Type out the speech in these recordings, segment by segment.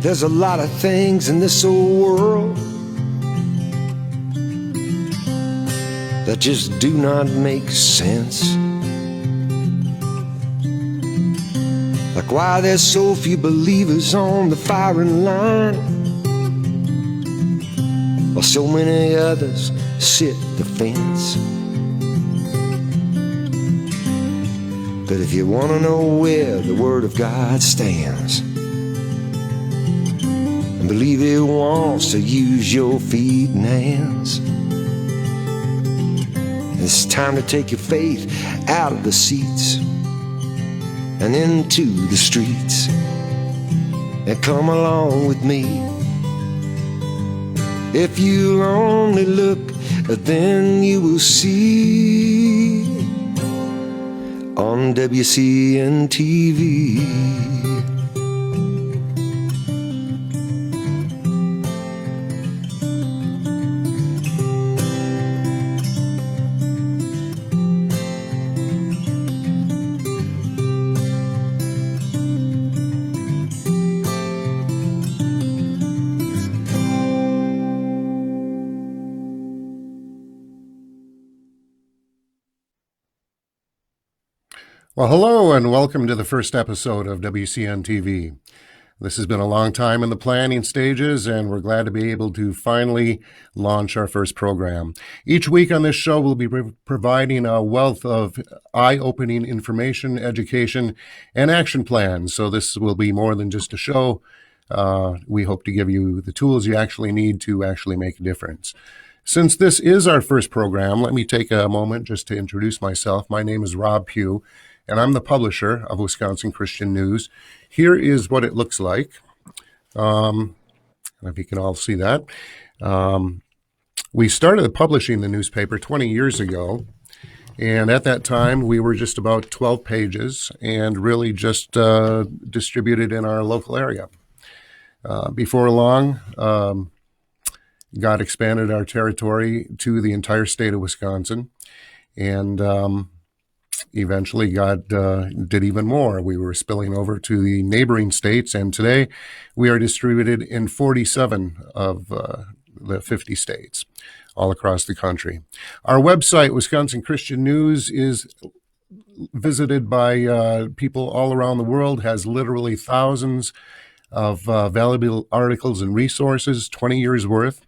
There's a lot of things in this old world that just do not make sense. Like why there's so few believers on the firing line, while so many others sit the fence. But if you want to know where the Word of God stands, and believe it wants to use your feet and hands, it's time to take your faith out of the seats and into the streets, and come along with me. If you'll only look, then you will see on WCNTV. Well, hello and welcome to the first episode of WCNTV. This has been a long time in the planning stages, and we're glad to be able to finally launch our first program. Each week on this show, we'll be providing a wealth of eye-opening information, education, and action plans. So this will be more than just a show. We hope to give you the tools you actually need to actually make a difference. Since this is our first program, let me take a moment just to introduce myself. My name is Rob Pugh, and I'm the publisher of Wisconsin Christian News. Here is what it looks like. If you can all see that. We started publishing the newspaper 20 years ago, and at that time we were just about 12 pages and really just distributed in our local area. Before long, God expanded our territory to the entire state of Wisconsin, and eventually God did even more. We were spilling over to the neighboring states, and today we are distributed in 47 of the 50 states all across the country. Our website, Wisconsin Christian News, is visited by people all around the world, has literally thousands of valuable articles and resources, 20 years worth,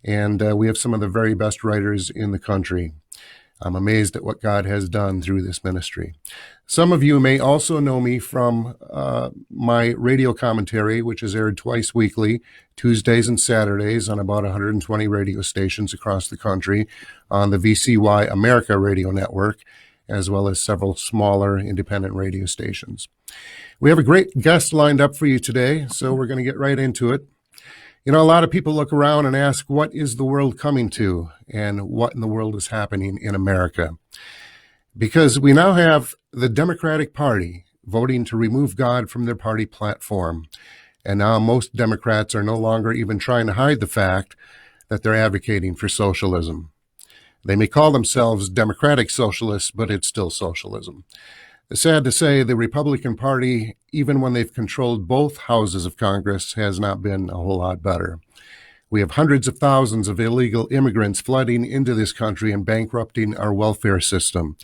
and we have some of the very best writers in the country. I'm amazed at what God has done through this ministry. Some of you may also know me from my radio commentary, which is aired twice weekly, Tuesdays and Saturdays, on about 120 radio stations across the country on the VCY America radio network, as well as several smaller independent radio stations. We have a great guest lined up for you today, so we're going to get right into it. You know, a lot of people look around and ask, what is the world coming to, and what in the world is happening in America? Because we now have the Democratic Party voting to remove God from their party platform. And now most Democrats are no longer even trying to hide the fact that they're advocating for socialism. They may call themselves democratic socialists, but it's still socialism. Sad to say, the Republican Party, even when they've controlled both houses of Congress, has not been a whole lot better. We have hundreds of thousands of illegal immigrants flooding into this country and bankrupting our welfare system,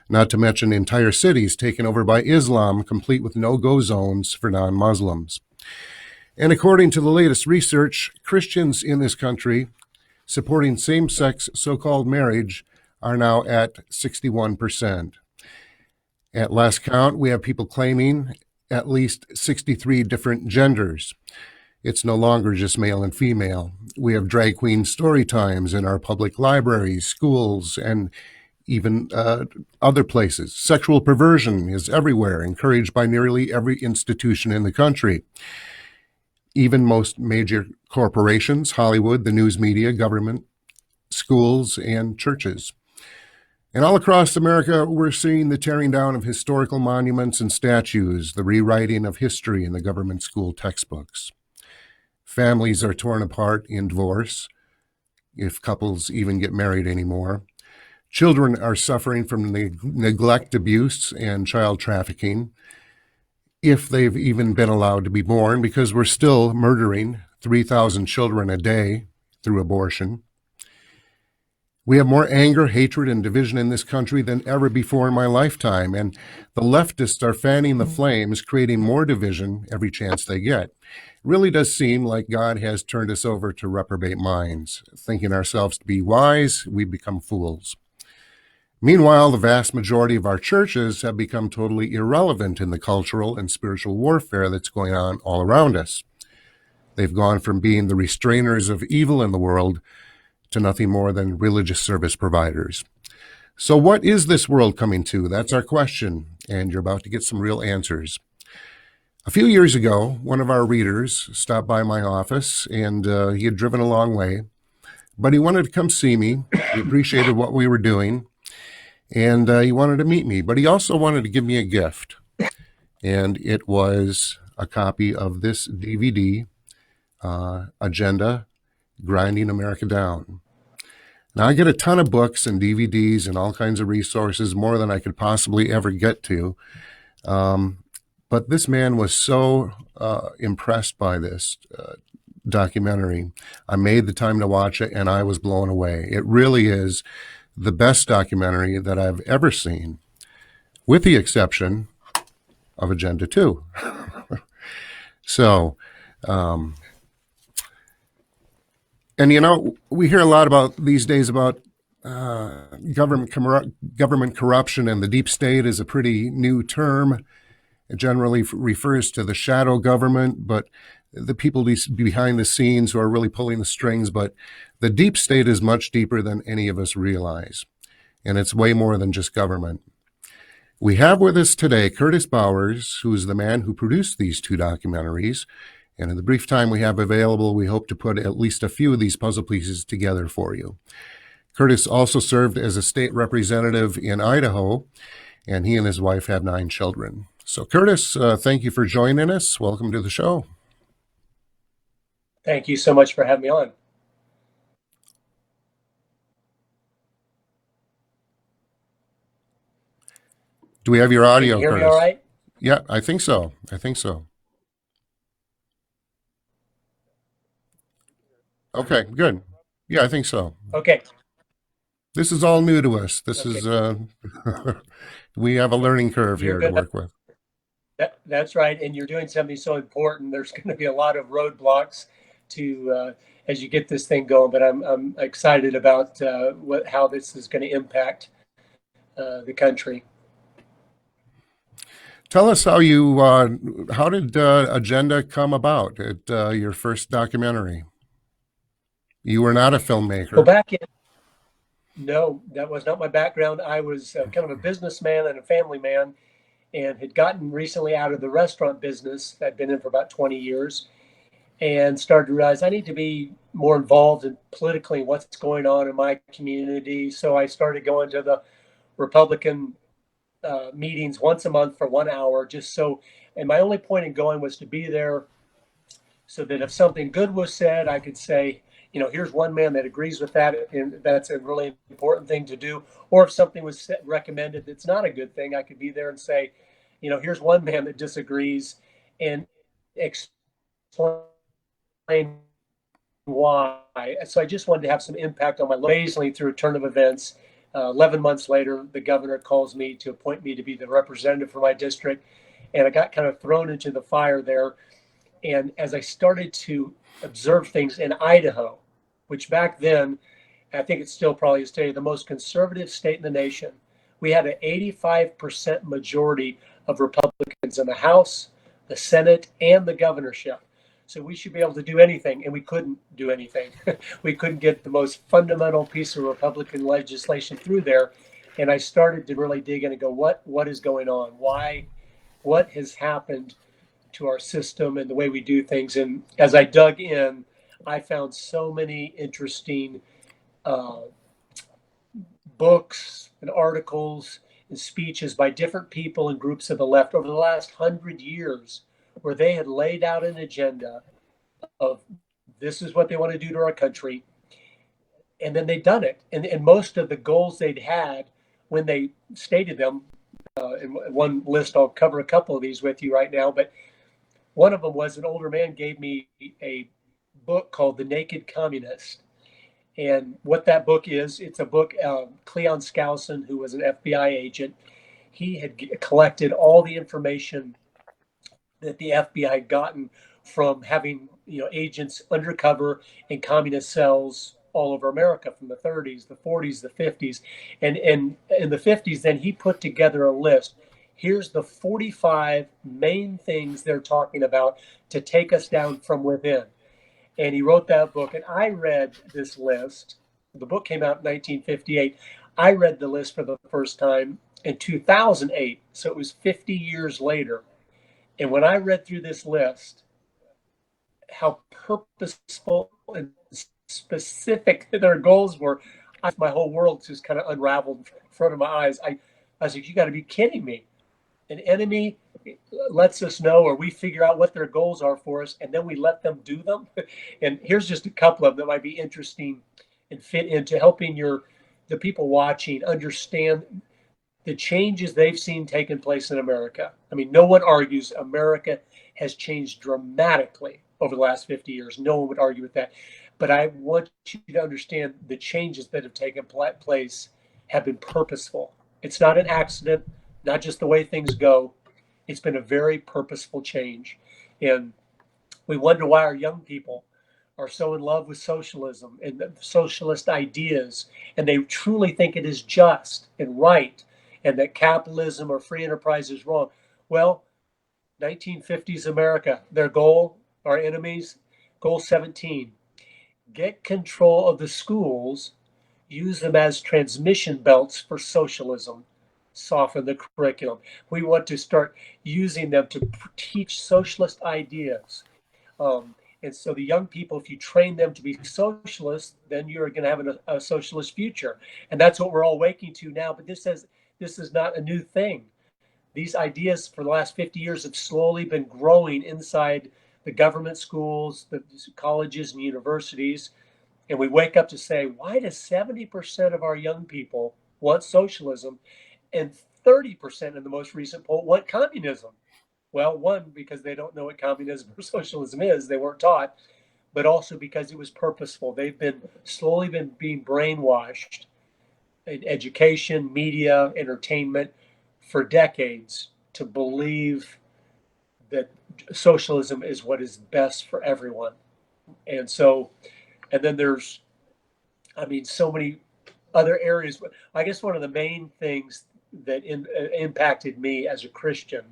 not to mention entire cities taken over by Islam, complete with no-go zones for non-Muslims. And according to the latest research, Christians in this country supporting same-sex so-called marriage are now at 61%. At last count, we have people claiming at least 63 different genders. It's no longer just male and female. We have drag queen story times in our public libraries, schools, and even other places. Sexual perversion is everywhere, encouraged by nearly every institution in the country. Even most major corporations, Hollywood, the news media, government, schools, and churches. And all across America, we're seeing the tearing down of historical monuments and statues, the rewriting of history in the government school textbooks. Families are torn apart in divorce, if couples even get married anymore. Children are suffering from neglect, abuse, and child trafficking. if they've even been allowed to be born, because we're still murdering 3,000 children a day through abortion. We have more anger, hatred, and division in this country than ever before in my lifetime, and the leftists are fanning the flames, creating more division every chance they get. It really does seem like God has turned us over to reprobate minds. Thinking ourselves to be wise, we become fools. Meanwhile, the vast majority of our churches have become totally irrelevant in the cultural and spiritual warfare that's going on all around us. They've gone from being the restrainers of evil in the world to nothing more than religious service providers. So what is this world coming to? That's our question, and you're about to get some real answers. A few years ago, one of our readers stopped by my office, and he had driven a long way, but he wanted to come see me. He appreciated what we were doing, and he wanted to meet me, but he also wanted to give me a gift, and it was a copy of this DVD, Agenda, Grinding America Down. Now, I get a ton of books and DVDs and all kinds of resources, more than I could possibly ever get to. But this man was so impressed by this documentary. I made the time to watch it, and I was blown away. It really is the best documentary that I've ever seen, with the exception of Agenda 2. So, and you know, we hear a lot about these days about government corruption, and the deep state is a pretty new term. It generally refers to the shadow government, but the people behind the scenes who are really pulling the strings. But the deep state is much deeper than any of us realize, and it's way more than just government. We have with us today Curtis Bowers, who is the man who produced these two documentaries. And in the brief time we have available, we hope to put at least a few of these puzzle pieces together for you. Curtis also served as a state representative in Idaho, and he and his wife have 9 children. So Curtis, thank you for joining us. Welcome to the show. Thank you so much for having me on. Do we have your audio, Can you hear Curtis? me all right? Yeah, I think so. Okay, good. Yeah, I think so. Okay. This is all new to us. This Okay. is, we have a learning curve You're here to gonna, work with. that's right. And you're doing something so important. There's going to be a lot of roadblocks to as you get this thing going. But I'm excited about how this is going to impact the country. Tell us how did Agenda come about at your first documentary? You were not a filmmaker. Well, no, that was not my background. I was kind of a businessman and a family man, and had gotten recently out of the restaurant business. I'd been in for about 20 years, and started to realize I need to be more involved in politically what's going on in my community. So I started going to the Republican meetings once a month for 1 hour, and my only point in going was to be there so that if something good was said, I could say, here's one man that agrees with that, and that's a really important thing to do. Or if something was recommended that's not a good thing, I could be there and say, here's one man that disagrees, and explain why. So I just wanted to have some impact on my life. Basically, through a turn of events, 11 months later, the governor calls me to appoint me to be the representative for my district, and I got kind of thrown into the fire there. And as I started to observe things in Idaho, which back then, I think it still probably is today, the most conservative state in the nation, we had an 85% majority of Republicans in the House, the Senate, and the governorship. So we should be able to do anything, and we couldn't do anything. We couldn't get the most fundamental piece of Republican legislation through there. And I started to really dig in and go, what is going on? Why? What has happened to our system and the way we do things? And as I dug in, I found so many interesting books and articles and speeches by different people and groups of the left over the last 100 years, where they had laid out an agenda of this is what they want to do to our country. And then they'd done it. And most of the goals they'd had when they stated them in one list. I'll cover a couple of these with you right now, but one of them was an older man gave me a book called The Naked Communist. And what that book is, it's a book, Cleon Skousen, who was an FBI agent, he had collected all the information that the FBI had gotten from having, agents undercover in communist cells all over America from the 30s, the 40s, the 50s. And in the 50s, then he put together a list. Here's the 45 main things they're talking about to take us down from within. And he wrote that book. And I read this list. The book came out in 1958. I read the list for the first time in 2008. So it was 50 years later. And when I read through this list, how purposeful and specific their goals were, my whole world just kind of unraveled in front of my eyes. I was like, you got to be kidding me. An enemy lets us know, or we figure out what their goals are for us, and then we let them do them. And here's just a couple of them that might be interesting and fit into helping the people watching understand the changes they've seen taking place in America. I mean, no one argues America has changed dramatically over the last 50 years. No one would argue with that. But I want you to understand the changes that have taken place have been purposeful. It's not an accident, not just the way things go. It's been a very purposeful change. And we wonder why our young people are so in love with socialism and the socialist ideas, and they truly think it is just and right, and that capitalism or free enterprise is wrong. Well, 1950s America, their goal, our enemies, goal 17, get control of the schools, use them as transmission belts for socialism, soften the curriculum. We want to start using them to teach socialist ideas. And so the young people, if you train them to be socialists, then you're going to have a socialist future. And that's what we're all waking to now. But this is not a new thing. These ideas for the last 50 years have slowly been growing inside the government schools, the colleges and universities. And we wake up to say, why does 70% of our young people want socialism and 30% in the most recent poll want communism? Well, one, because they don't know what communism or socialism is, they weren't taught, but also because it was purposeful. They've been slowly being brainwashed in education, media, entertainment for decades to believe that socialism is what is best for everyone. And then there's, so many other areas. I guess one of the main things that impacted me as a Christian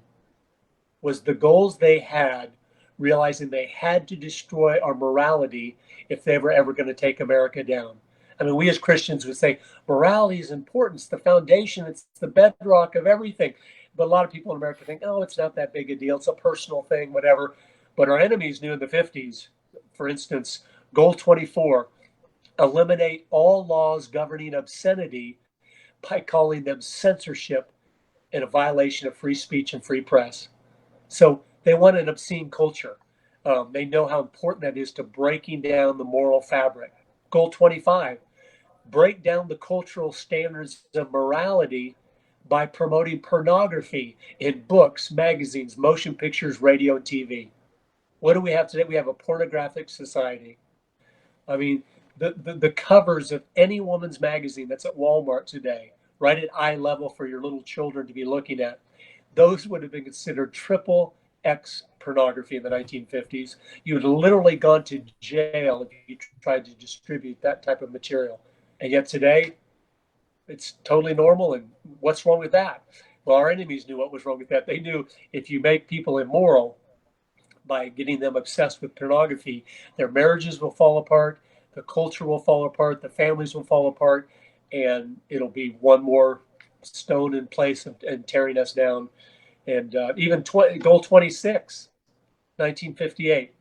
was the goals they had, realizing they had to destroy our morality if they were ever going to take America down. I mean, we as Christians would say morality is important. It's the foundation. It's the bedrock of everything. But a lot of people in America think, oh, it's not that big a deal. It's a personal thing, whatever. But our enemies knew in the 50s, for instance, Goal 24, eliminate all laws governing obscenity by calling them censorship and a violation of free speech and free press. So they want an obscene culture. They know how important that is to breaking down the moral fabric. Goal 25, break down the cultural standards of morality by promoting pornography in books, magazines, motion pictures, radio, and TV. What do we have today? We have a pornographic society. I mean, the covers of any woman's magazine that's at Walmart today, right at eye level for your little children to be looking at, those would have been considered triple X pornography in the 1950s. You would have literally gone to jail if you tried to distribute that type of material. And yet today, it's totally normal. And what's wrong with that? Well, our enemies knew what was wrong with that. They knew if you make people immoral by getting them obsessed with pornography, their marriages will fall apart, the culture will fall apart, the families will fall apart, and it'll be one more stone in place and tearing us down. And even Goal 26, 1958,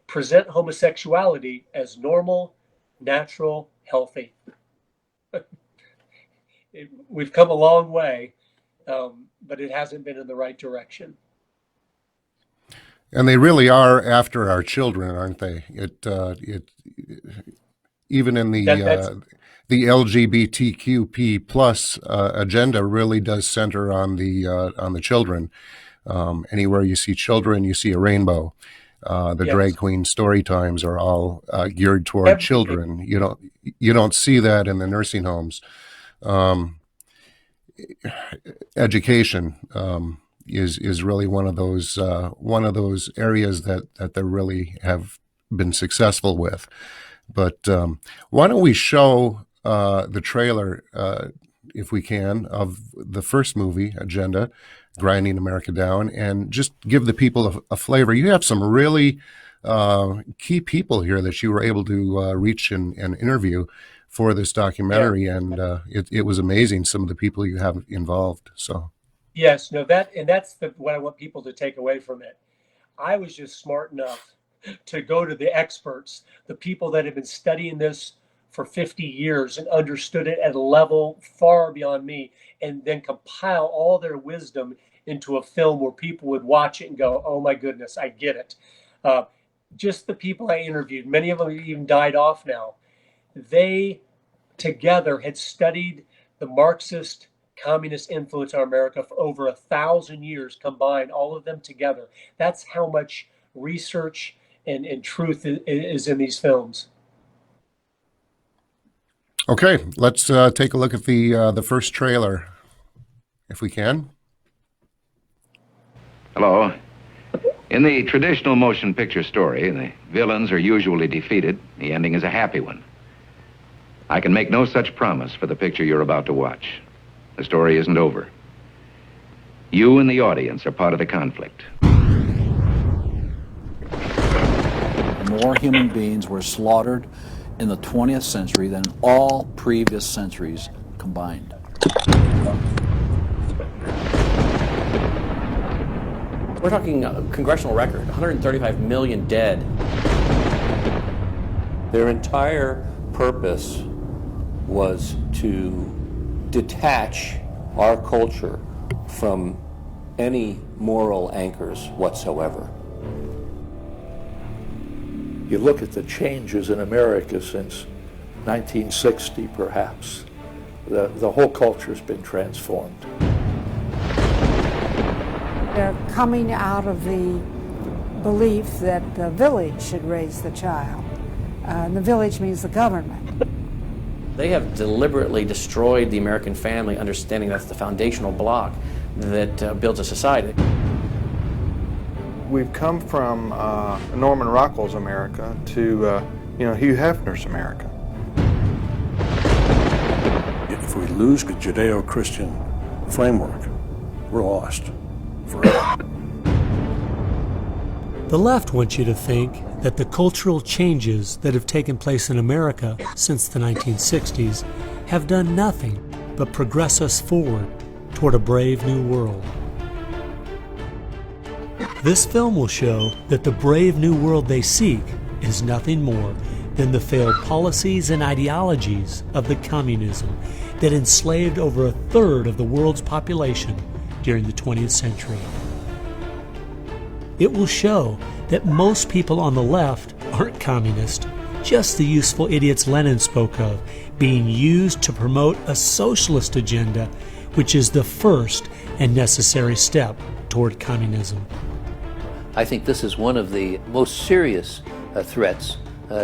present homosexuality as normal, natural, healthy. We've come a long way, but it hasn't been in the right direction. And they really are after our children, aren't they? Even in the the LGBTQP plus agenda really does center on the children. Anywhere you see children, you see a rainbow. The Yes. drag queen story times are all geared toward children. You don't see that in the nursing homes. Education is really one of those areas that they really have been successful with. But why don't we show the trailer, if we can, of the first movie, Agenda, Grinding America Down, and just give the people a flavor. You have some really key people here that you were able to reach and interview for this documentary, and it was amazing, some of the people you have involved. So Yes, no, that's what I want people to take away from it. I was just smart enough to go to the experts, the people that have been studying this for 50 years and understood it at a level far beyond me, and then compile all their wisdom into a film where people would watch it and go, oh my goodness, I get it. Just the people I interviewed, many of them have even died off now. They together had studied the Marxist communist influence on America for over 1,000 years combined, all of them together. That's how much research and truth is in these films. okay, let's take a look at the first trailer, if we can. Hello. In the traditional motion picture story, the villains are usually defeated. The ending is a happy one. I can make no such promise for the picture you're about to watch. The story isn't over. You and the audience are part of the conflict. More human beings were slaughtered in the 20th century than all previous centuries combined. We're talking a congressional record, 135 million dead. Their entire purpose was to detach our culture from any moral anchors whatsoever. You look at the changes in America since 1960, perhaps. The whole culture's been transformed. They're coming out of the belief that the village should raise the child. And the village means the government. They have deliberately destroyed the American family, understanding that's the foundational block that builds a society. We've come from Norman Rockwell's America to Hugh Hefner's America. If we lose the Judeo-Christian framework, we're lost forever. The left wants you to think that the cultural changes that have taken place in America since the 1960s have done nothing but progress us forward toward a brave new world. This film will show that the brave new world they seek is nothing more than the failed policies and ideologies of the communism that enslaved over a third of the world's population during the 20th century. It will show that most people on the left aren't communist, just the useful idiots Lenin spoke of, being used to promote a socialist agenda, which is the first and necessary step toward communism. I think this is one of the most serious threats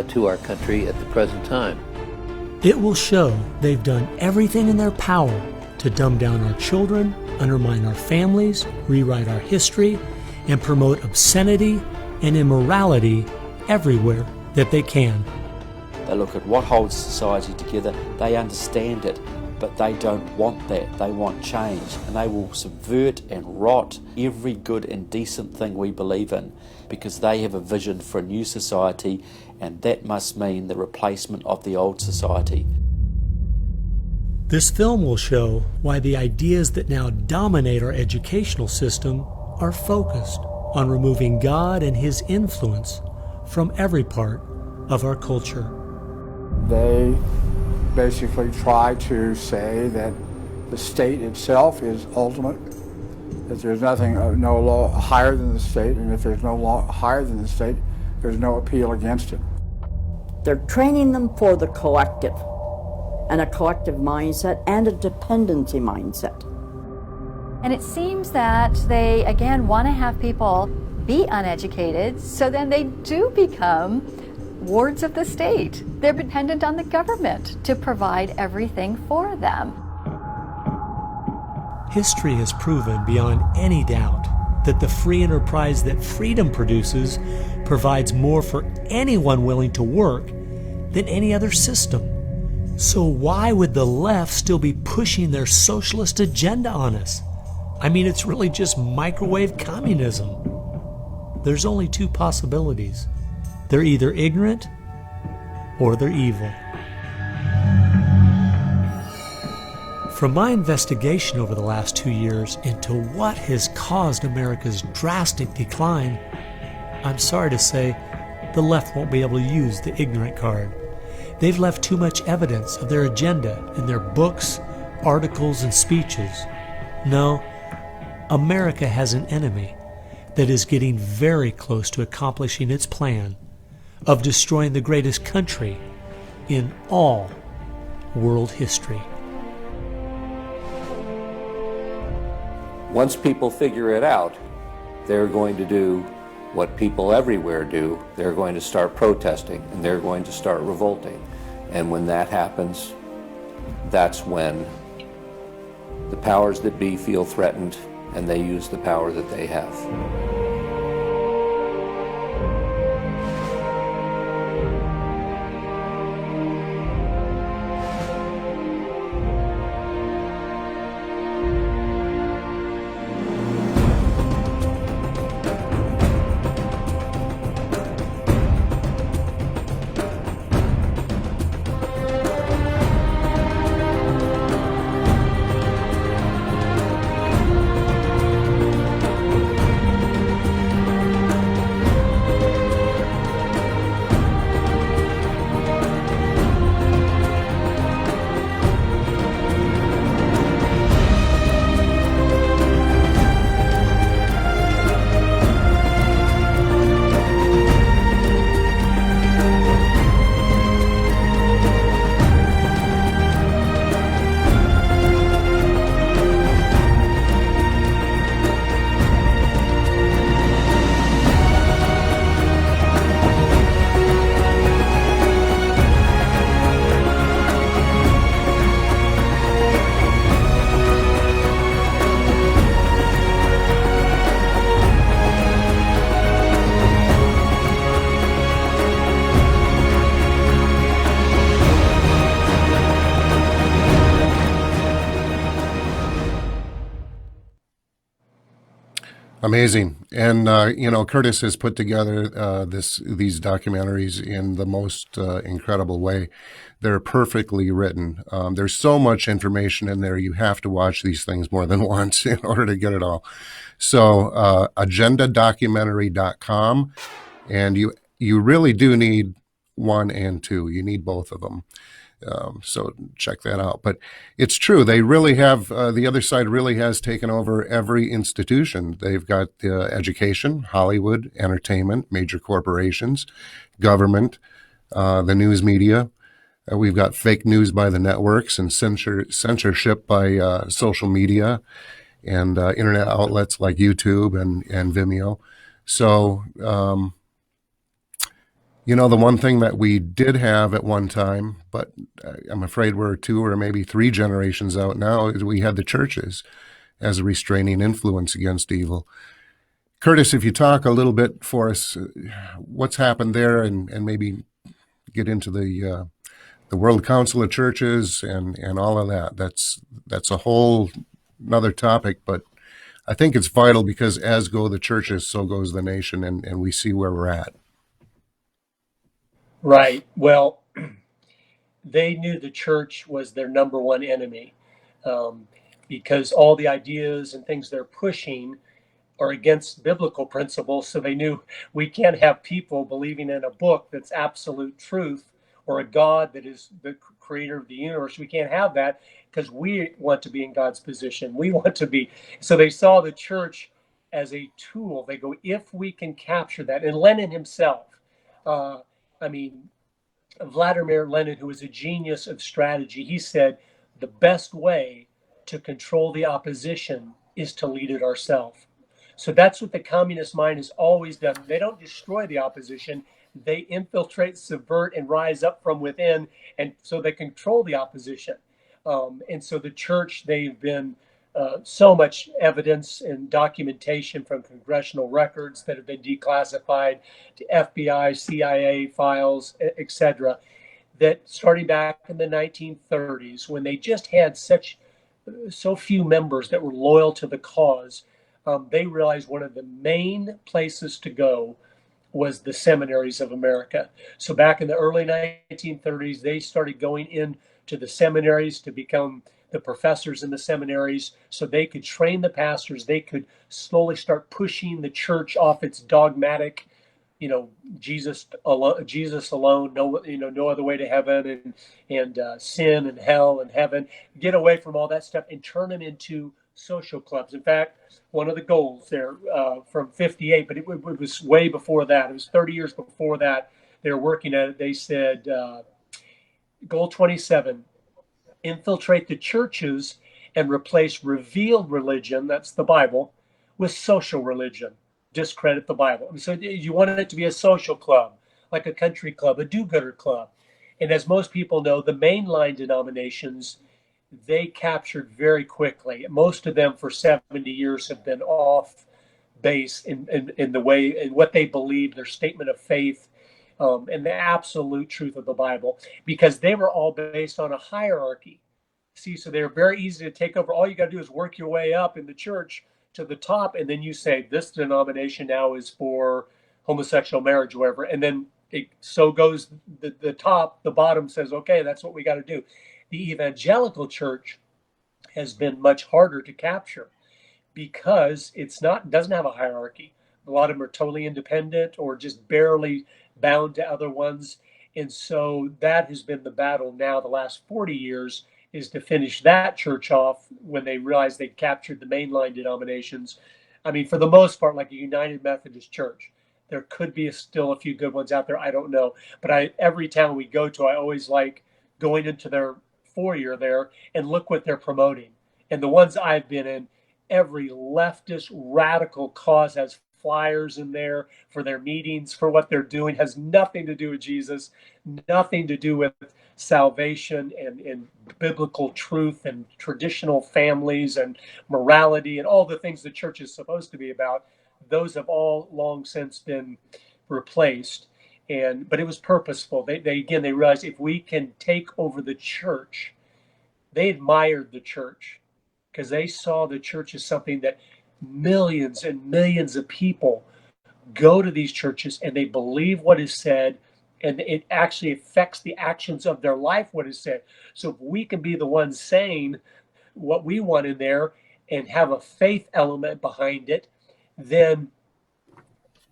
to our country at the present time. It will show they've done everything in their power to dumb down our children, undermine our families, rewrite our history, and promote obscenity and immorality everywhere that they can. They look at what holds society together, they understand it, but they don't want that. They want change, and they will subvert and rot every good and decent thing we believe in because they have a vision for a new society, and that must mean the replacement of the old society. This film will show why the ideas that now dominate our educational system are focused on removing God and His influence from every part of our culture. They basically try to say that the state itself is ultimate, that there's nothing, no law higher than the state, and if there's no law higher than the state, there's no appeal against it. They're training them for the collective. and a collective mindset and a dependency mindset. And it seems that they, again, want to have people be uneducated, so then they do become wards of the state. They're dependent on the government to provide everything for them. History has proven beyond any doubt that the free enterprise that freedom produces provides more for anyone willing to work than any other system. So why would the left still be pushing their socialist agenda on us? I mean, it's really just microwave communism. There's only two possibilities. They're either ignorant or they're evil. From my investigation over the last 2 years into what has caused America's drastic decline, I'm sorry to say the left won't be able to use the ignorant card. They've left too much evidence of their agenda in their books, articles, and speeches. No, America has an enemy that is getting very close to accomplishing its plan of destroying the greatest country in all world history. Once people figure it out, they're going to do what people everywhere do. They're going to start protesting and they're going to start revolting. And when that happens, that's when the powers that be feel threatened and they use the power that they have. Amazing. And, Curtis has put together these documentaries in the most incredible way. They're perfectly written. There's so much information in there. You have to watch these things more than once in order to get it all. So agendadocumentary.com. And you really do need 1 and 2. You need both of them. So check that out. But it's true. They really have, the other side really has taken over every institution. They've got education, Hollywood, entertainment, major corporations, government, the news media. We've got fake news by the networks and censorship by social media and internet outlets like YouTube and Vimeo. So, the one thing that we did have at one time, but I'm afraid we're 2 or maybe 3 generations out now, is we had the churches as a restraining influence against evil. Curtis, if you talk a little bit for us, what's happened there, and maybe get into the World Council of Churches and all of that. That's a whole another topic, but I think it's vital because as go the churches, so goes the nation, and we see where we're at. Right. Well, they knew the church was their number one enemy because all the ideas and things they're pushing are against biblical principles. So they knew we can't have people believing in a book that's absolute truth or a God that is the creator of the universe. We can't have that because we want to be in God's position. We want to be. So they saw the church as a tool. They go, if we can capture that. And Lenin himself, Vladimir Lenin, who was a genius of strategy, he said, the best way to control the opposition is to lead it ourselves. So that's what the communist mind has always done. They don't destroy the opposition. They infiltrate, subvert, and rise up from within. And so they control the opposition. And so the church, they've been so much evidence and documentation from congressional records that have been declassified to FBI, CIA files, etc., that starting back in the 1930s, when they just had so few members that were loyal to the cause, they realized one of the main places to go was the seminaries of America. So back in the early 1930s, they started going into the seminaries to become the professors in the seminaries so they could train the pastors. They could slowly start pushing the church off its dogmatic, Jesus alone, no other way to heaven, and sin and hell and heaven. Get away from all that stuff and turn them into social clubs. In fact, one of the goals there from 58, but it was way before that. It was 30 years before that. They were working at it. They said, goal 27, infiltrate the churches and replace revealed religion, that's the Bible, with social religion. Discredit the Bible. And so you wanted it to be a social club, like a country club, a do-gooder club. And as most people know, the mainline denominations, they captured very quickly. Most of them for 70 years have been off base in the way, in what they believe, their statement of faith, and the absolute truth of the Bible, because they were all based on a hierarchy. See, so they're very easy to take over. All you got to do is work your way up in the church to the top, and then you say, this denomination now is for homosexual marriage or whatever. And then so goes the top, the bottom says, okay, that's what we got to do. The evangelical church has been much harder to capture because doesn't have a hierarchy. A lot of them are totally independent or just barely bound to other ones. And so that has been the battle now the last 40 years, is to finish that church off when they realized they'd captured the mainline denominations. I mean, for the most part, like a United Methodist Church, there could be still a few good ones out there. I don't know. But every town we go to, I always like going into their foyer there and look what they're promoting. And the ones I've been in, every leftist radical cause has flyers in there for their meetings, for what they're doing, has nothing to do with Jesus, nothing to do with salvation and biblical truth and traditional families and morality and all the things the church is supposed to be about. Those have all long since been replaced. But it was purposeful. They realized if we can take over the church, they admired the church because they saw the church as something that millions and millions of people go to these churches and they believe what is said, and it actually affects the actions of their life, what is said. So if we can be the ones saying what we want in there and have a faith element behind it, then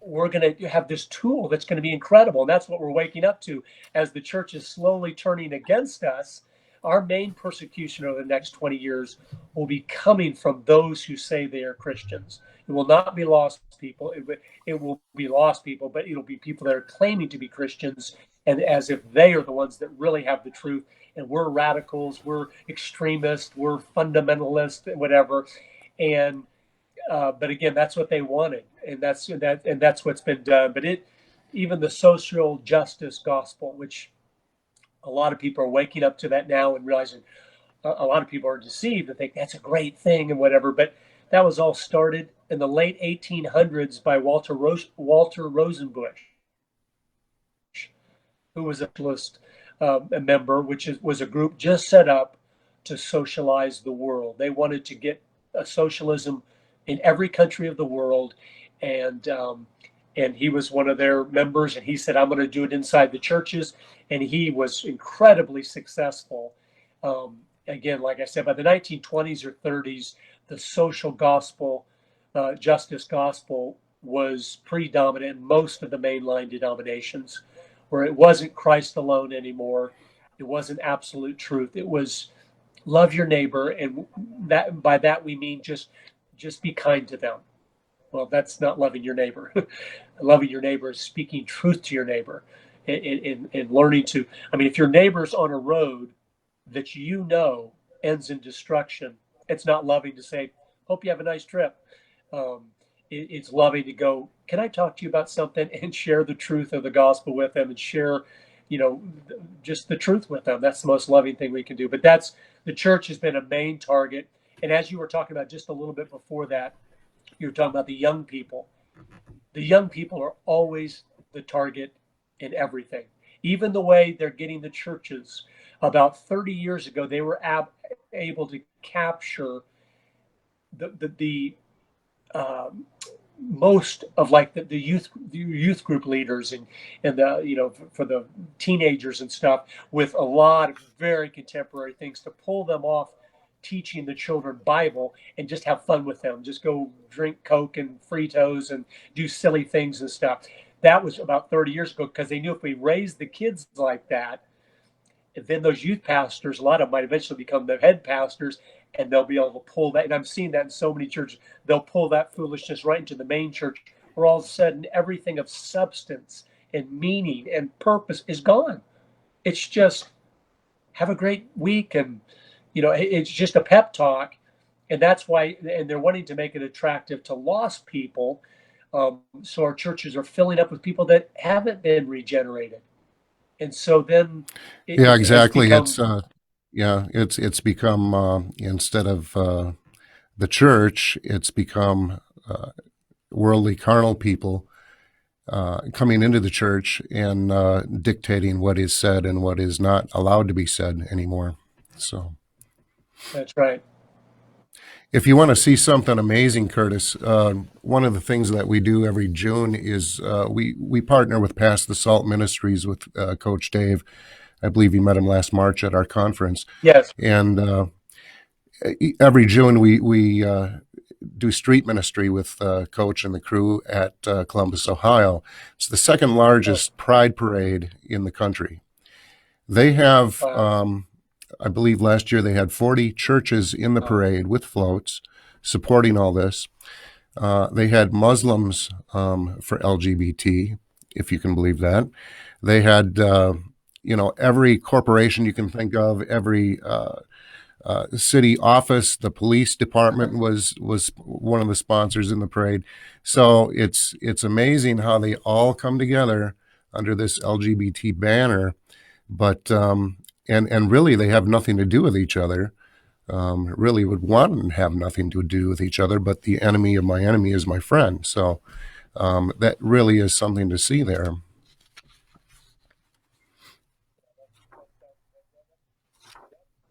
we're going to have this tool that's going to be incredible. And that's what we're waking up to as the church is slowly turning against us. Our main persecution over the next 20 years will be coming from those who say they are Christians. It will not be lost people. It will be lost people, but it'll be people that are claiming to be Christians, and as if they are the ones that really have the truth. And we're radicals, we're extremists, we're fundamentalists, and whatever. But again, that's what they wanted, and that's what's been done. But even the social justice gospel, which a lot of people are waking up to that now and realizing a lot of people are deceived and think that's a great thing and whatever. But that was all started in the late 1800s by Walter Rosenbusch, who was a socialist member, which was a group just set up to socialize the world. They wanted to get a socialism in every country of the world, and he was one of their members, and he said, I'm going to do it inside the churches, and he was incredibly successful. Again, like I said, by the 1920s or 30s, the social gospel, justice gospel, was predominant in most of the mainline denominations, where it wasn't Christ alone anymore. It wasn't absolute truth. It was love your neighbor, and that by that we mean just be kind to them. Well, that's not loving your neighbor. Loving your neighbor is speaking truth to your neighbor. in learning to, I mean, if your neighbor's on a road that you know ends in destruction, it's not loving to say, hope you have a nice trip. It's loving to go, can I talk to you about something, and share the truth of the gospel with them, and share, just the truth with them. That's the most loving thing we can do. But the church has been a main target. And as you were talking about just a little bit before that, you were talking about the young people. The young people are always the target in everything. Even the way they're getting the churches. About 30 years ago, they were able to capture the most of like the youth group leaders and the for the teenagers and stuff, with a lot of very contemporary things to pull them off teaching the children Bible and just have fun with them. Just go drink Coke and Fritos and do silly things and stuff. That was about 30 years ago, because they knew if we raised the kids like that, then those youth pastors, a lot of them might eventually become the head pastors, and they'll be able to pull that. And I'm seeing that in so many churches. They'll pull that foolishness right into the main church, where all of a sudden everything of substance and meaning and purpose is gone. It's just have a great week, and it's just a pep talk. And that's why, and they're wanting to make it attractive to lost people. So our churches are filling up with people that haven't been regenerated. And so then yeah, exactly. It's become instead of the church, it's become worldly, carnal people coming into the church and dictating what is said and what is not allowed to be said anymore. So that's right. If you want to see something amazing, Curtis, one of the things that we do every June is we partner with Pass the Salt Ministries with Coach Dave. I believe you met him last March at our conference. Yes. And every June we do street ministry with Coach and the crew at Columbus, Ohio. It's the second largest pride parade in the country. They have... I believe last year they had 40 churches in the parade with floats supporting all this. They had Muslims for LGBT, if you can believe that. They had, every corporation you can think of, every city office, the police department was one of the sponsors in the parade. So it's amazing how they all come together under this LGBT banner, but and really they have nothing to do with each other. Really would want to have nothing to do with each other, but the enemy of my enemy is my friend. So that really is something to see there.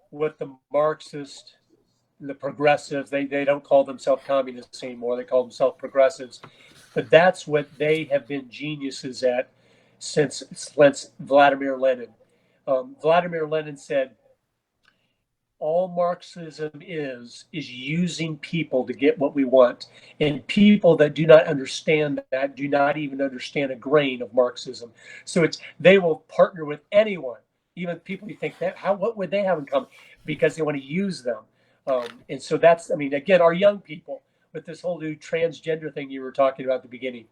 With the Marxists, the progressives, they don't call themselves communists anymore. They call themselves progressives. But that's what they have been geniuses at since Vladimir Lenin. Vladimir Lenin said, all Marxism is using people to get what we want. And people that do not understand that do not even understand a grain of Marxism. So they will partner with anyone, even people you think what would they have in common? Because they want to use them. And so that's, again, our young people with this whole new transgender thing you were talking about at the beginning.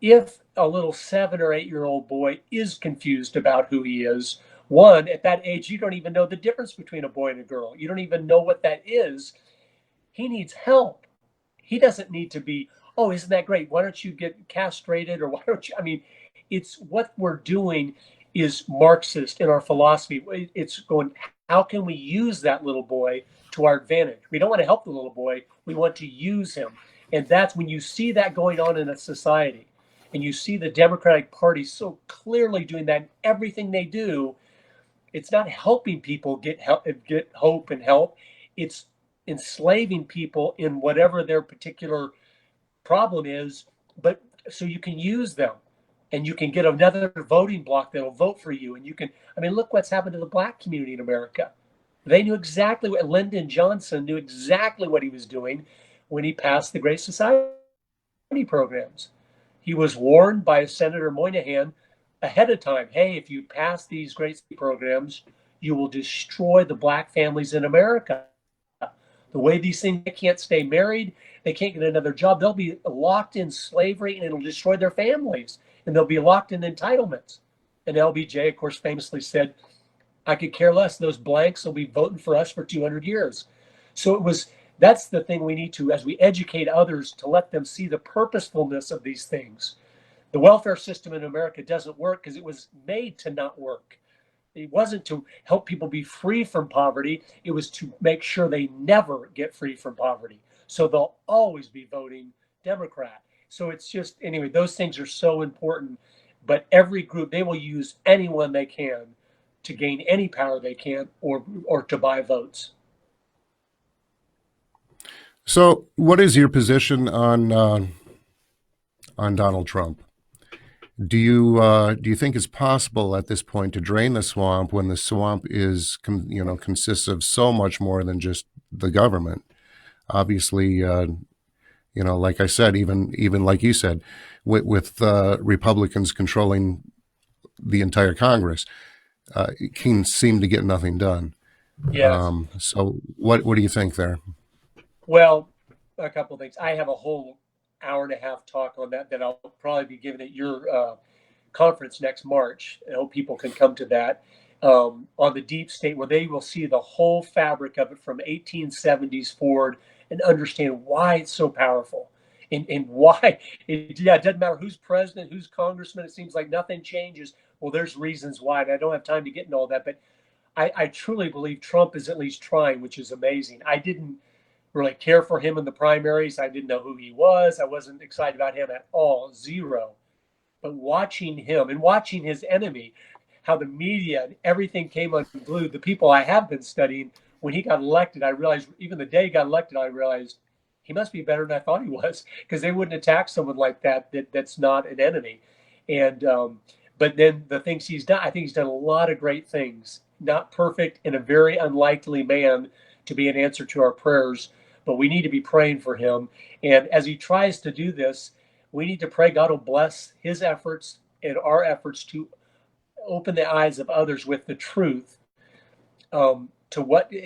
If a little 7 or 8 year old boy is confused about who he is, one, at that age, you don't even know the difference between a boy and a girl. You don't even know what that is. He needs help. He doesn't need to be, oh, isn't that great? Why don't you get castrated? Or why don't you? It's what we're doing is Marxist in our philosophy. It's going, how can we use that little boy to our advantage? We don't want to help the little boy. We want to use him. And that's when you see that going on in a society. And you see the Democratic Party so clearly doing that in everything they do. It's not helping people get hope and help. It's enslaving people in whatever their particular problem is, but so you can use them and you can get another voting bloc that'll vote for you. And you can, look what's happened to the Black community in America. They knew exactly what Lyndon Johnson knew exactly what he was doing when he passed the Great Society programs. He was warned by Senator Moynihan ahead of time. Hey, if you pass these great programs, you will destroy the Black families in America. The way these things, they can't stay married, they can't get another job, they'll be locked in slavery, and it'll destroy their families, and they'll be locked in entitlements. And LBJ, of course, famously said, I could care less, those blanks will be voting for us for 200 years. So that's the thing we need to, as we educate others, to let them see the purposefulness of these things. The welfare system in America doesn't work because it was made to not work. It wasn't to help people be free from poverty. It was to make sure they never get free from poverty. So they'll always be voting Democrat. So it's just, anyway, those things are so important. But every group, they will use anyone they can to gain any power they can, or to buy votes. So what is your position on Donald Trump? Do you think it's possible at this point to drain the swamp when the swamp is consists of so much more than just the government? Obviously, like I said, even like you said, with Republicans controlling the entire Congress, it can seem to get nothing done. Yes. So what do you think there? Well, a couple of things. I have a whole hour-and-a-half talk on that I'll probably be giving at your conference next March. I hope people can come to that, on the deep state, where they will see the whole fabric of it from 1870s forward and understand why it's so powerful, and why it doesn't matter who's president, who's congressman. It seems like nothing changes. Well, there's reasons why, and I don't have time to get into all that, but I truly believe Trump is at least trying, which is amazing. I didn't really care for him in the primaries. I didn't know who he was. I wasn't excited about him at all, zero. But watching him and watching his enemy, how the media and everything came unglued, the people I have been studying, when he got elected, I realized, even the day he got elected, I realized he must be better than I thought he was, because they wouldn't attack someone like that's not an enemy. And but then the things he's done, I think he's done a lot of great things. Not perfect, and a very unlikely man to be an answer to our prayers, but we need to be praying for him. And as he tries to do this, we need to pray God will bless his efforts and our efforts to open the eyes of others with the truth, to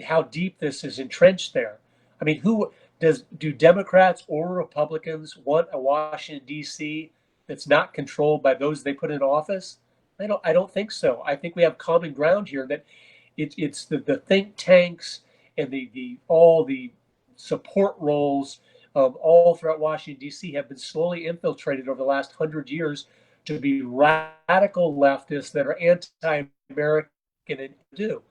how deep this is entrenched there. I mean, do Democrats or Republicans want a Washington, D.C. that's not controlled by those they put in office? I don't think so. I think we have common ground here, that it's the think tanks and all the support roles all throughout Washington, D.C. have been slowly infiltrated over the last 100 years to be radical leftists that are anti-American and do.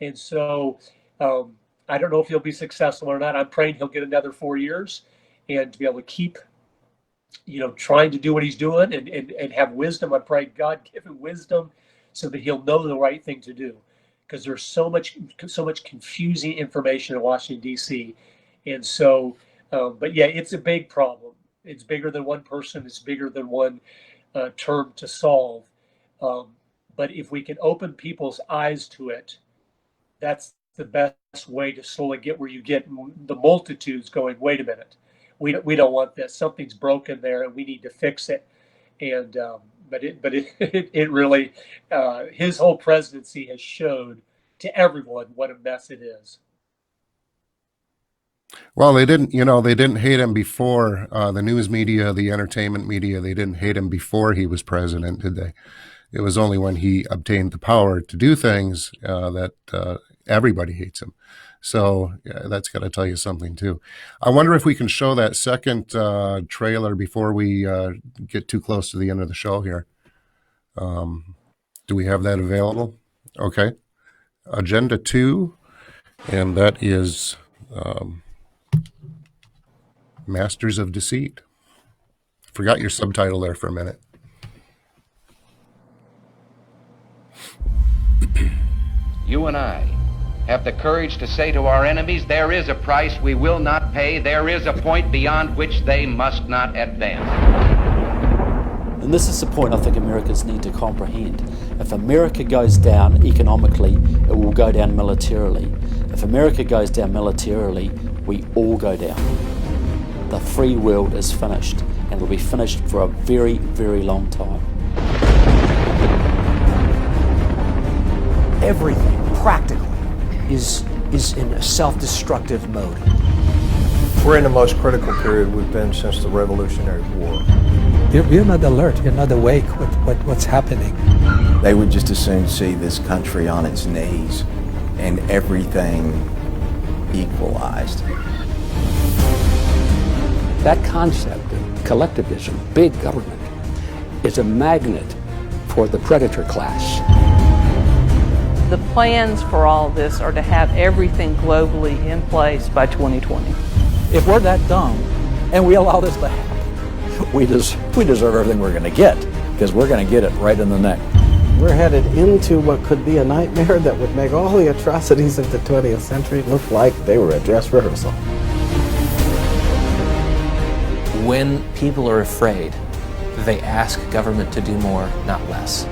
And so I don't know if he'll be successful or not. I'm praying he'll get another 4 years and to be able to keep, trying to do what he's doing and have wisdom. I pray God give him wisdom so that he'll know the right thing to do, because there's so much confusing information in Washington, D.C. And so, but yeah, it's a big problem. It's bigger than one person. It's bigger than one term to solve. But if we can open people's eyes to it, that's the best way to slowly get where you get the multitudes going, wait a minute, we don't want this. Something's broken there, and we need to fix it. And but it really, his whole presidency has showed to everyone what a mess it is. Well, they didn't hate him before, the news media, the entertainment media. They didn't hate him before he was president, did they? It was only when he obtained the power to do things that everybody hates him. So that's got to tell you something too. I wonder if we can show that second trailer before we get too close to the end of the show here. Do we have that available? Okay. Agenda 2, and that is Masters of Deceit. Forgot your subtitle there for a minute. You and I have the courage to say to our enemies, there is a price we will not pay. There is a point beyond which they must not advance. And this is the point I think Americans need to comprehend. If America goes down economically, it will go down militarily. If America goes down militarily, we all go down. The free world is finished, and it will be finished for a very, very long time. Everything, practically, is is in a self-destructive mode. We're in the most critical period we've been since the Revolutionary War. You're not alert, you're not awake with what's happening. They would just as soon see this country on its knees and everything equalized. That concept of collectivism, big government, is a magnet for the predator class. The plans for all this are to have everything globally in place by 2020. If we're that dumb and we allow this to happen, we deserve everything we're going to get, because we're going to get it right in the neck. We're headed into what could be a nightmare that would make all the atrocities of the 20th century look like they were a dress rehearsal. When people are afraid, they ask government to do more, not less.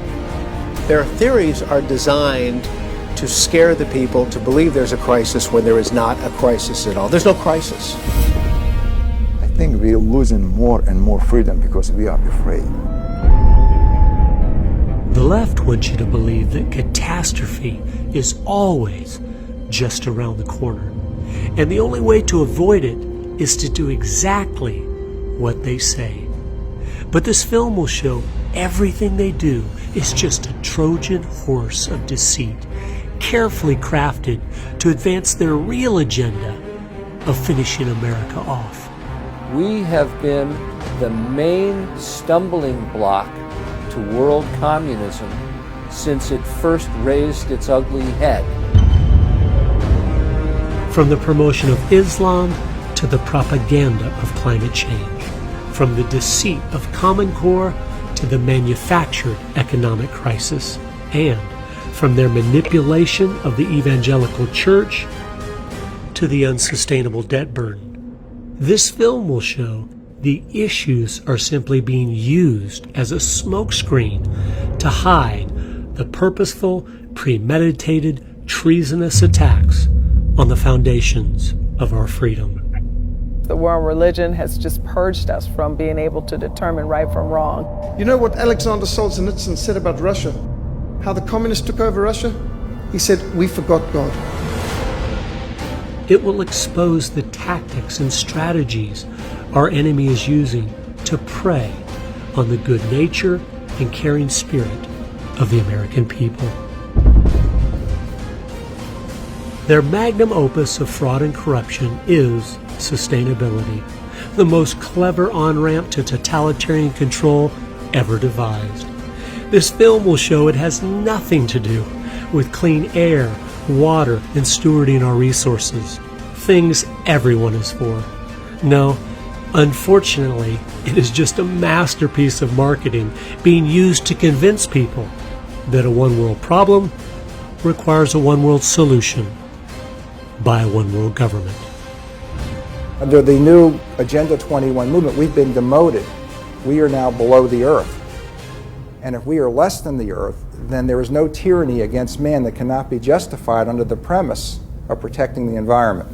Their theories are designed to scare the people to believe there's a crisis when there is not a crisis at all. There's no crisis. I think we're losing more and more freedom because we are afraid. The left wants you to believe that catastrophe is always just around the corner, and the only way to avoid it is to do exactly what they say. But this film will show everything they do is just a Trojan horse of deceit, carefully crafted to advance their real agenda of finishing America off. We have been the main stumbling block to world communism since it first raised its ugly head. From the promotion of Islam to the propaganda of climate change, from the deceit of Common Core to the manufactured economic crisis, and from their manipulation of the evangelical church to the unsustainable debt burden. This film will show the issues are simply being used as a smokescreen to hide the purposeful, premeditated, treasonous attacks on the foundations of our freedom. The war on religion has just purged us from being able to determine right from wrong. You know what Alexander Solzhenitsyn said about Russia? How the communists took over Russia? He said, "We forgot God." It will expose the tactics and strategies our enemy is using to prey on the good nature and caring spirit of the American people. Their magnum opus of fraud and corruption is sustainability, the most clever on-ramp to totalitarian control ever devised. This film will show it has nothing to do with clean air, water, and stewarding our resources, things everyone is for. No, unfortunately, it is just a masterpiece of marketing being used to convince people that a one-world problem requires a one-world solution by a one-world government. Under the new Agenda 21 movement, we've been demoted. We are now below the earth. And if we are less than the earth, then there is no tyranny against man that cannot be justified under the premise of protecting the environment.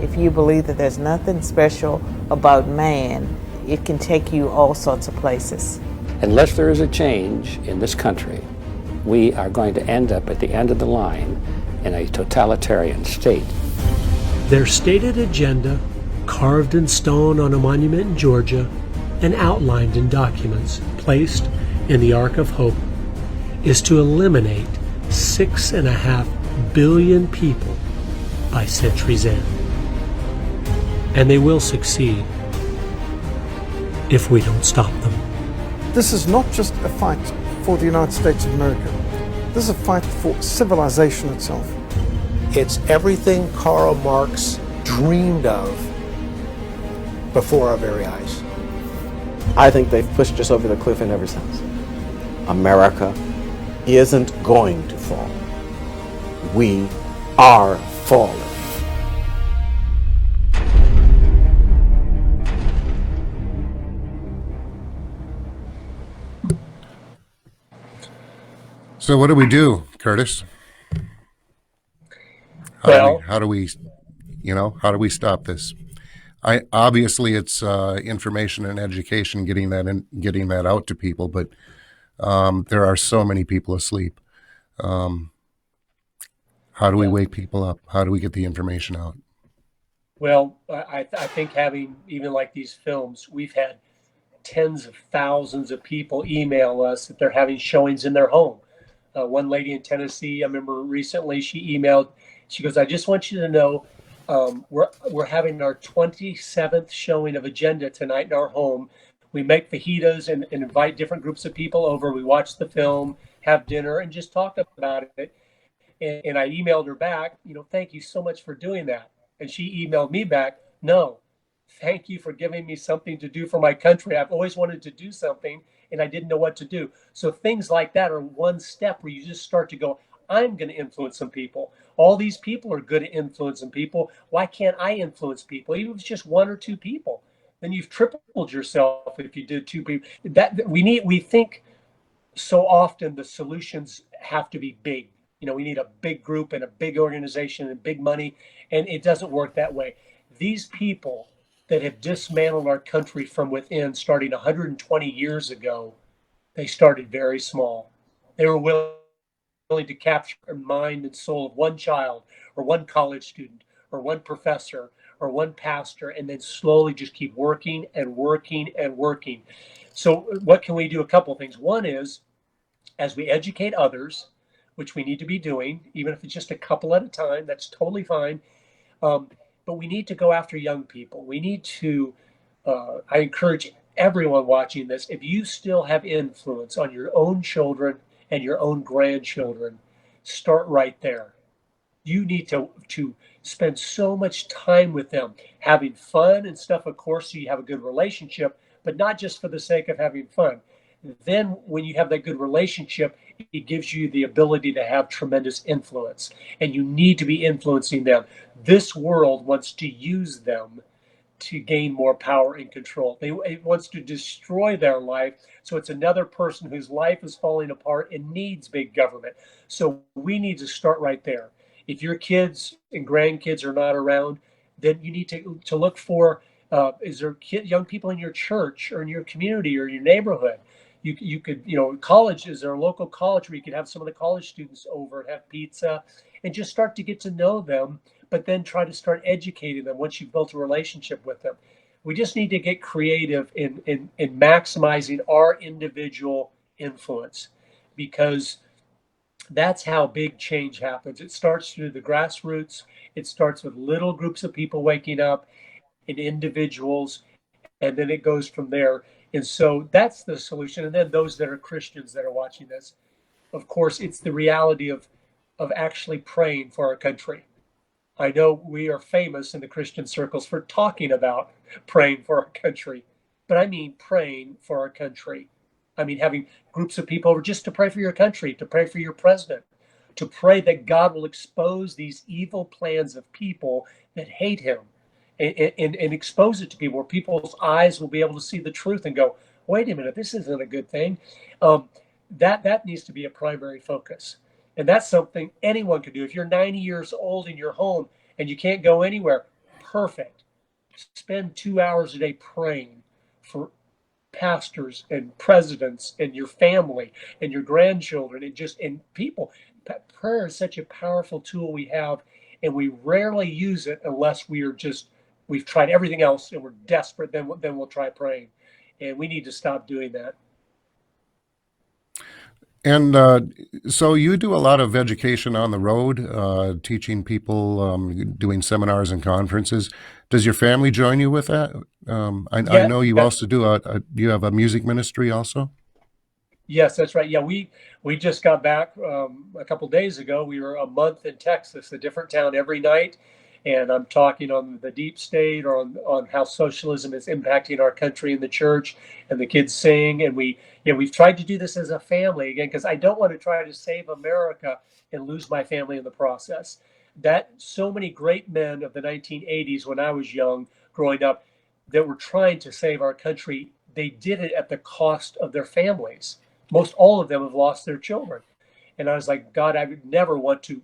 If you believe that there's nothing special about man, it can take you all sorts of places. Unless there is a change in this country, we are going to end up at the end of the line in a totalitarian state. Their stated agenda, carved in stone on a monument in Georgia and outlined in documents placed in the Ark of Hope, is to eliminate 6.5 billion people by century's end. And they will succeed if we don't stop them. This is not just a fight for the United States of America. This is a fight for civilization itself. It's everything Karl Marx dreamed of before our very eyes. I think they've pushed us over the cliff and ever since. America isn't going to fall. We are falling. So what do we do, Curtis? How do we stop this? Obviously it's information and education, getting that out to people, but there are so many people asleep. How do we wake people up? How do we get the information out? Well, I think having even like these films, we've had tens of thousands of people email us that they're having showings in their home. One lady in Tennessee, I remember recently, she emailed. She goes, "I just want you to know, we're having our 27th showing of Agenda tonight in our home. We make fajitas and invite different groups of people over. We watch the film, have dinner, and just talk about it." And I emailed her back, "Thank you so much for doing that." And she emailed me back, "No, thank you for giving me something to do for my country. I've always wanted to do something and I didn't know what to do." So things like that are one step where you just start to go, I'm going to influence some people. All these people are good at influencing people. Why can't I influence people? Even if it's just one or two people, then you've tripled yourself if you did two people. We think so often the solutions have to be big. We need a big group and a big organization and big money, and it doesn't work that way. These people that have dismantled our country from within, starting 120 years ago, they started very small. They were willing to capture the mind and soul of one child or one college student or one professor or one pastor, and then slowly just keep working and working and working. So what can we do? A couple of things. One is, as we educate others, which we need to be doing, even if it's just a couple at a time, that's totally fine. But we need to go after young people. We need to, I encourage everyone watching this, if you still have influence on your own children and your own grandchildren, start right there. You need to spend so much time with them, having fun and stuff, of course, so you have a good relationship, but not just for the sake of having fun. Then when you have that good relationship, it gives you the ability to have tremendous influence, and you need to be influencing them. This world wants to use them to gain more power and control. It wants to destroy their life. So it's another person whose life is falling apart and needs big government. So we need to start right there. If your kids and grandkids are not around, then you need to look for, is there young people in your church or in your community or your neighborhood? You could, college, is there a local college where you could have some of the college students over and have pizza and just start to get to know them, but then try to start educating them once you've built a relationship with them. We just need to get creative in maximizing our individual influence, because that's how big change happens. It starts through the grassroots. It starts with little groups of people waking up and individuals, and then it goes from there. And so that's the solution. And then those that are Christians that are watching this, of course, it's the reality of actually praying for our country. I know we are famous in the Christian circles for talking about praying for our country, but I mean praying for our country. I mean having groups of people over just to pray for your country, to pray for your president, to pray that God will expose these evil plans of people that hate him, and expose it to people, where people's eyes will be able to see the truth and go, wait a minute, this isn't a good thing. That needs to be a primary focus. And that's something anyone can do. If you're 90 years old in your home and you can't go anywhere, perfect. Spend 2 hours a day praying for pastors and presidents and your family and your grandchildren and people. Prayer is such a powerful tool we have, and we rarely use it unless we've tried everything else and we're desperate. Then we'll try praying, and we need to stop doing that. And so you do a lot of education on the road, teaching people, doing seminars and conferences. Does your family join you with that? I know you also do you have a music ministry also? Yes, that's right. Yeah, we just got back a couple days ago. We were a month in Texas, a different town every night, and I'm talking on the deep state, or on how socialism is impacting our country and the church, and the kids sing. And we've tried to do this as a family again, because I don't want to try to save America and lose my family in the process. That so many great men of the 1980s, when I was young, growing up, that were trying to save our country, they did it at the cost of their families. Most all of them have lost their children. And I was like, God, I would never want to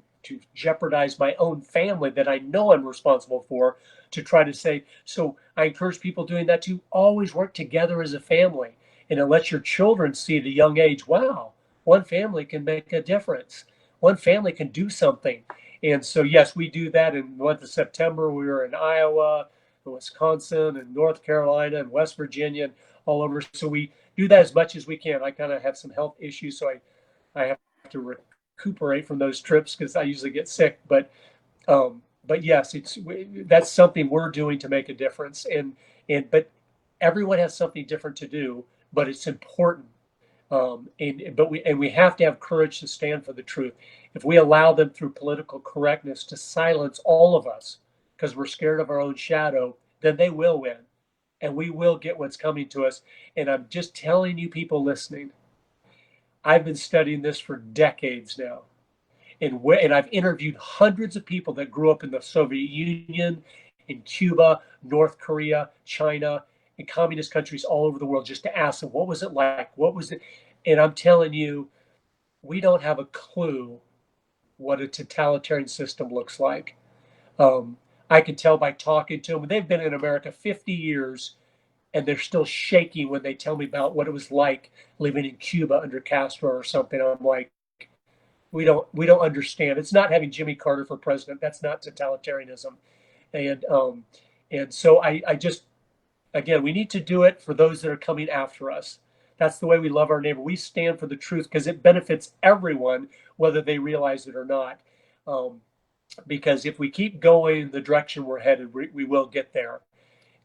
jeopardize my own family that I know I'm responsible for, to try to say. So I encourage people doing that to always work together as a family, and to let your children see at a young age, wow, one family can make a difference. One family can do something. And so, yes, we do that. In the month of September, we were in Iowa, Wisconsin, and North Carolina, and West Virginia, and all over. So we do that as much as we can. I kind of have some health issues, so I have to recuperate from those trips because I usually get sick. But yes, that's something we're doing to make a difference. But everyone has something different to do, but it's important. But we have to have courage to stand for the truth. If we allow them through political correctness to silence all of us because we're scared of our own shadow, then they will win, and we will get what's coming to us. And I'm just telling you, people listening, I've been studying this for decades now. And I've interviewed hundreds of people that grew up in the Soviet Union, in Cuba, North Korea, China, and communist countries all over the world, just to ask them, what was it like? What was it? And I'm telling you, we don't have a clue what a totalitarian system looks like. I can tell by talking to them. They've been in America 50 years, and they're still shaking when they tell me about what it was like living in Cuba under Castro or something. I'm like, we don't understand. It's not having Jimmy Carter for president. That's not totalitarianism. And so I just, again, we need to do it for those that are coming after us. That's the way we love our neighbor. We stand for the truth because it benefits everyone, whether they realize it or not. Because if we keep going the direction we're headed, we will get there.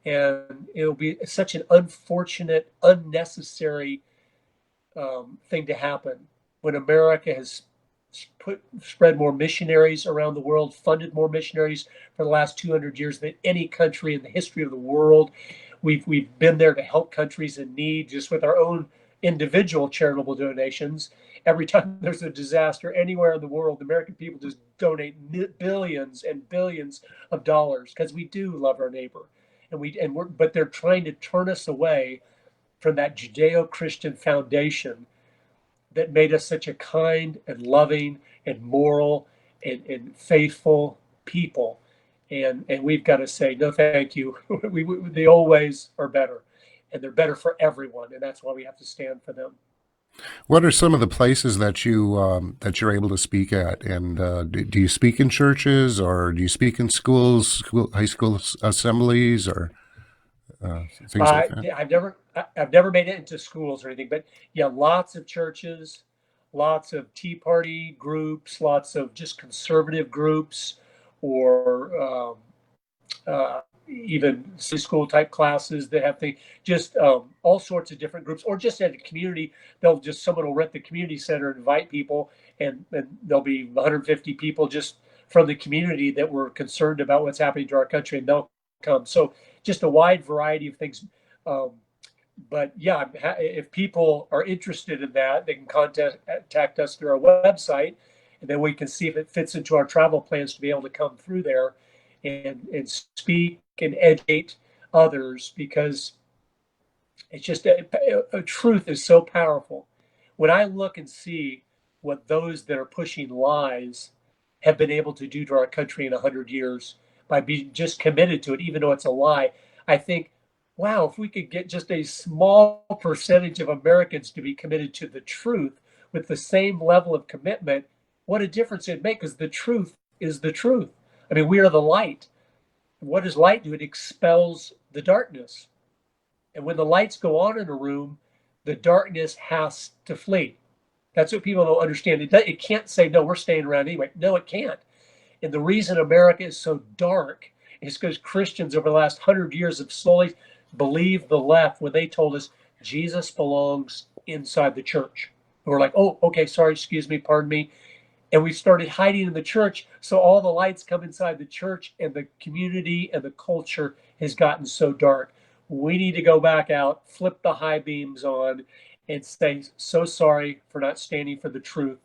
And it'll be such an unfortunate, unnecessary thing to happen when America has spread more missionaries around the world, funded more missionaries for the last 200 years than any country in the history of the world. We've been there to help countries in need just with our own individual charitable donations. Every time there's a disaster anywhere in the world, the American people just donate billions and billions of dollars because we do love our neighbor. But they're trying to turn us away from that Judeo-Christian foundation that made us such a kind and loving and moral and faithful people. And we've got to say, no, thank you. The old ways are better, and they're better for everyone. And that's why we have to stand for them. What are some of the places that you're able to speak at? And do you speak in churches, or do you speak in schools, high school assemblies, or things like that? I've never made it into schools or anything, but yeah, lots of churches, lots of Tea Party groups, lots of just conservative groups, or even school type classes that have things, just all sorts of different groups, or just at a community. Someone will rent the community center and invite people, and there'll be 150 people just from the community that were concerned about what's happening to our country, and they'll come. So just a wide variety of things. But yeah, if people are interested in that, they can contact us through our website, and then we can see if it fits into our travel plans to be able to come through there and speak and educate others, because it's just a truth is so powerful. When I look and see what those that are pushing lies have been able to do to our country in 100 years by being just committed to it, even though it's a lie, I think, wow, if we could get just a small percentage of Americans to be committed to the truth with the same level of commitment, what a difference it'd make, because the truth is the truth. I mean, we are the light. What does light do? It expels the darkness. And when the lights go on in a room, the darkness has to flee. That's what people don't understand. It can't say, no, we're staying around anyway. No, it can't. And the reason America is so dark is because Christians over the last 100 years have slowly believed the left when they told us Jesus belongs inside the church. And we're like, oh, okay, sorry, excuse me, pardon me. And we started hiding in the church. So all the lights come inside the church, and the community and the culture has gotten so dark. We need to go back out, flip the high beams on, and say, so sorry for not standing for the truth.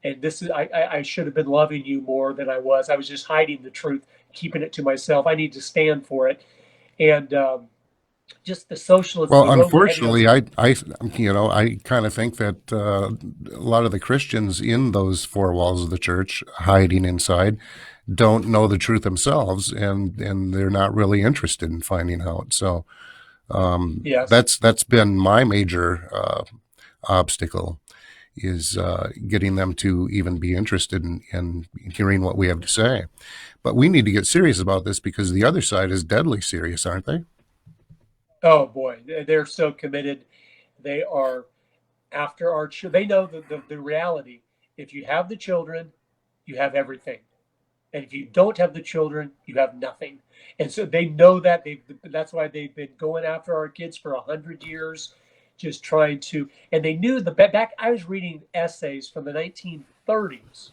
And this is, I should have been loving you more than I was. I was just hiding the truth, keeping it to myself. I need to stand for it. And just the socialism. Well, unfortunately, I kind of think that a lot of the Christians in those four walls of the church, hiding inside, don't know the truth themselves, and they're not really interested in finding out. So yes. that's been my major obstacle getting them to even be interested in hearing what we have to say. But we need to get serious about this because the other side is deadly serious, aren't they? Oh boy, they're so committed. They are after our children. They know the reality. If you have the children, you have everything. And if you don't have the children, you have nothing. And so they know that. That's why they've been going after our kids for 100 years, just trying to. And they knew back. I was reading essays from the 1930s,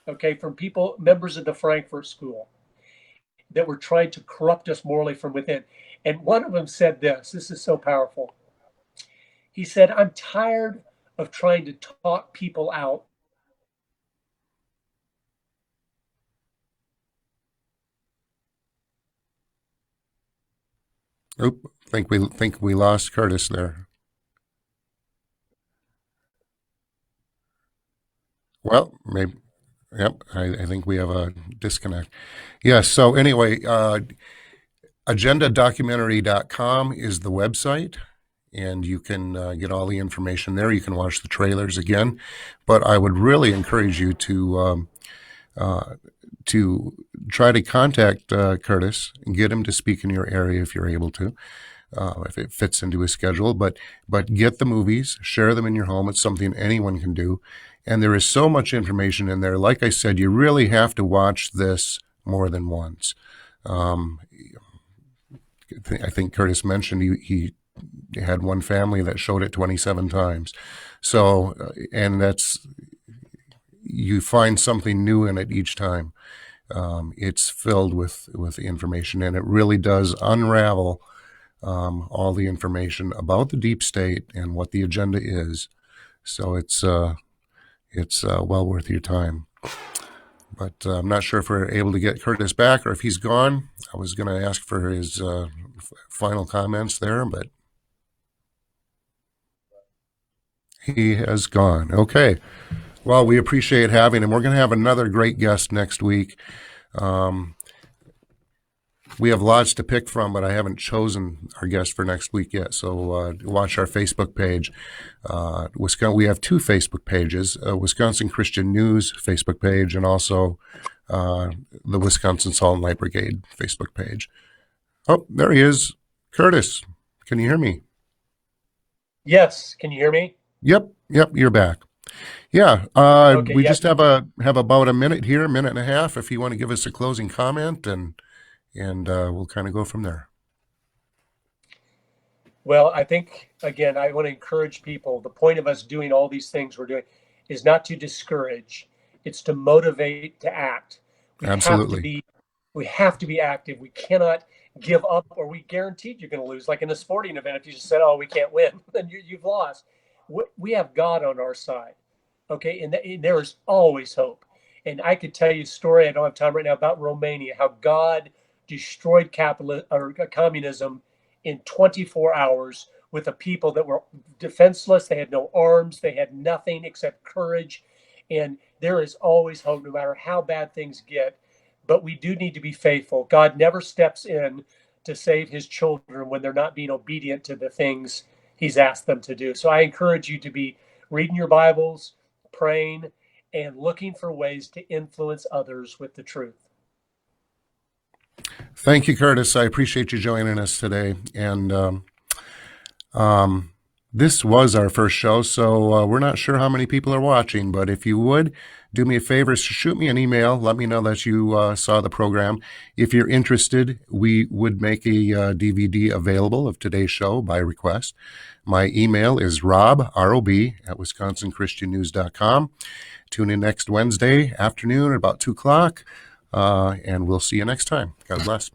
okay, from people, members of the Frankfurt School, that were trying to corrupt us morally from within. And one of them said this. This is so powerful. He said, "I'm tired of trying to talk people out." Oop, think we lost Curtis there. Well, maybe. Yep, I think we have a disconnect. Yes. So anyway, agendadocumentary.com is the website, and you can get all the information there. You can watch the trailers again, but I would really encourage you to try to contact Curtis and get him to speak in your area if you're able to, if it fits into his schedule. But get the movies, share them in your home. It's something anyone can do. And there is so much information in there. Like I said, you really have to watch this more than once. I think Curtis mentioned he had one family that showed it 27 times. So, and you find something new in it each time. It's filled with information, and it really does unravel all the information about the deep state and what the agenda is. So it's well worth your time. But I'm not sure if we're able to get Curtis back or if he's gone. I was going to ask for his final comments there, but he has gone. Okay. Well, we appreciate having him. We're going to have another great guest next week. We have lots to pick from, but I haven't chosen our guest for next week yet. So watch our Facebook page. We have two Facebook pages, Wisconsin Christian News Facebook page and also the Wisconsin Salt and Light Brigade Facebook page. Oh, there he is. Curtis, can you hear me? Yes. Can you hear me? Yep, you're back. Yeah, Okay, we yeah. just have about a minute here, a minute and a half, if you want to give us a closing comment, and we'll kind of go from there. Well, I think, again, I want to encourage people. The point of us doing all these things we're doing is not to discourage. It's to motivate to act. Absolutely. We have to be active. We cannot give up, or we guaranteed you're going to lose. Like in a sporting event, if you just said, "Oh, we can't win," then you've lost. We have God on our side, okay? And there is always hope. And I could tell you a story, I don't have time right now, about Romania, how God destroyed communism in 24 hours with a people that were defenseless. They had no arms. They had nothing except courage. And there is always hope, no matter how bad things get. But we do need to be faithful. God never steps in to save his children when they're not being obedient to the things he's asked them to do. So I encourage you to be reading your Bibles, praying, and looking for ways to influence others with the truth. Thank you, Curtis. I appreciate you joining us today. And this was our first show, so we're not sure how many people are watching, but if you would, do me a favor, shoot me an email. Let me know that you saw the program. If you're interested, we would make a DVD available of today's show by request. My email is rob, R-O-B, at wisconsinchristiannews.com. Tune in next Wednesday afternoon at about 2 o'clock, and we'll see you next time. God bless.